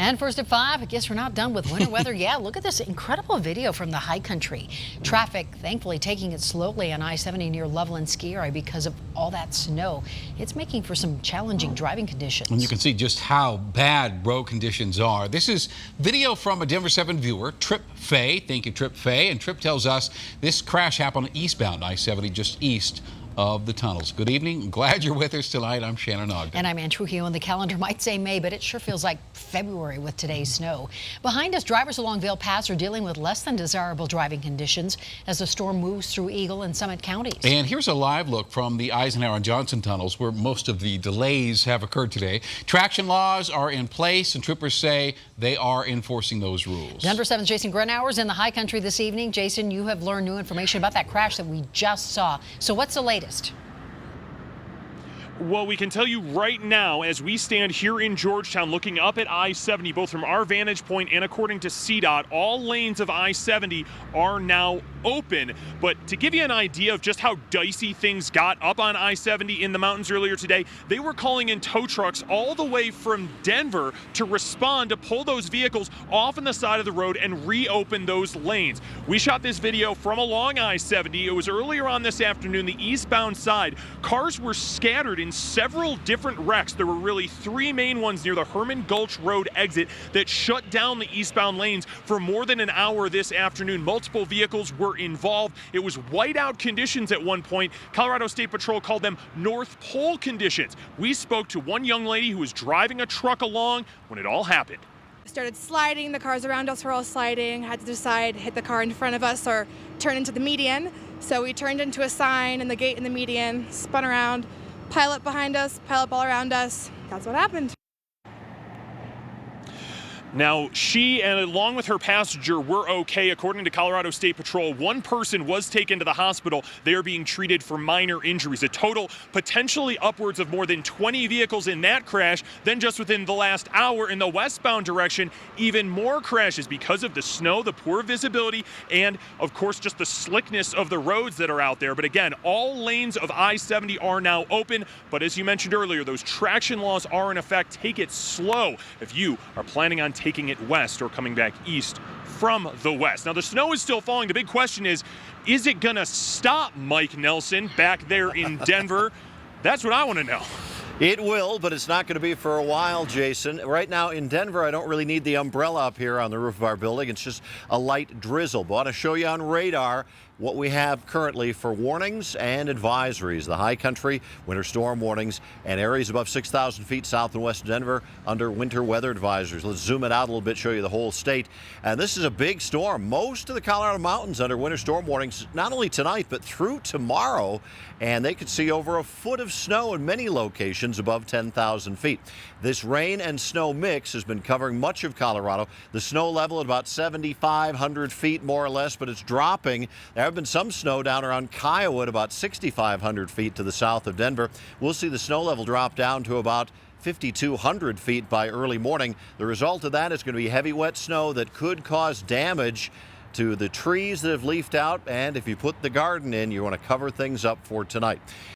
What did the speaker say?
And first at 5, I guess we're not done with winter weather. Yeah, look at this incredible video from the high country. Traffic, thankfully, taking it slowly on I-70 near Loveland Ski Area because of all that snow. It's making for some challenging driving conditions. And you can see just how bad road conditions are. This is video from a Denver 7 viewer, Trip Fay. Thank you, Trip Fay. And Trip tells us this crash happened eastbound I-70, just east of the tunnels. Good evening. Glad you're with us tonight. I'm Shannon Ogden. And I'm Ann Trujillo. And the calendar might say May, but it sure feels like February with today's snow. Behind us, drivers along Vail Pass are dealing with less than desirable driving conditions as the storm moves through Eagle and Summit counties. And here's a live look from the Eisenhower and Johnson tunnels where most of the delays have occurred today. Traction laws are in place and troopers say they are enforcing those rules. Denver 7's Jason Grenauer's in the high country this evening. Jason, you have learned new information about that crash that we just saw. So what's the latest? Well, we can tell you right now, as we stand here in Georgetown looking up at I-70, both from our vantage point and according to CDOT, all lanes of I-70 are now open. But to give you an idea of just how dicey things got up on I-70 in the mountains earlier today, they were calling in tow trucks all the way from Denver to respond to pull those vehicles off on the side of the road and reopen those lanes. We shot this video from along I-70. It was earlier on this afternoon, the eastbound side. Cars were scattered in several different wrecks. There were really three main ones near the Herman Gulch Road exit that shut down the eastbound lanes for more than an hour this afternoon. Multiple vehicles were involved. It was whiteout conditions at one point. Colorado State Patrol called them North Pole conditions. We spoke to one young lady who was driving a truck along when it all happened. Started sliding, the cars around us were all sliding, had to decide hit the car in front of us or turn into the median. So we turned into a sign and the gate in the median, spun around, pile up behind us, pile up all around us. That's what happened. Now, she and along with her passenger were okay. According to Colorado State Patrol, one person was taken to the hospital. They are being treated for minor injuries. A total potentially upwards of more than 20 vehicles in that crash. Then just within the last hour in the westbound direction, even more crashes because of the snow, the poor visibility, and of course just the slickness of the roads that are out there. But again, all lanes of I-70 are now open. But as you mentioned earlier, those traction laws are in effect. Take it slow if you are planning on taking it west or coming back east from the west. Now, the snow is still falling. The big question is it going to stop, Mike Nelson, back there in Denver? That's what I want to know. It will, but it's not going to be for a while, Jason. Right now in Denver, I don't really need the umbrella up here on the roof of our building. It's just a light drizzle. But I want to show you on radar what we have currently for warnings and advisories. The high country, winter storm warnings, and areas above 6,000 feet south and west of Denver under winter weather advisories. Let's zoom it out a little bit, show you the whole state. And this is a big storm. Most of the Colorado mountains under winter storm warnings, not only tonight, but through tomorrow. And they could see over a foot of snow in many locations above 10,000 feet. This rain and snow mix has been covering much of Colorado. The snow level at about 7,500 feet, more or less, but it's dropping. There have been some snow down around Kiowa at about 6,500 feet to the south of Denver. We'll see the snow level drop down to about 5,200 feet by early morning. The result of that is going to be heavy, wet snow that could cause damage to the trees that have leafed out, and if you put the garden in, you want to cover things up for tonight.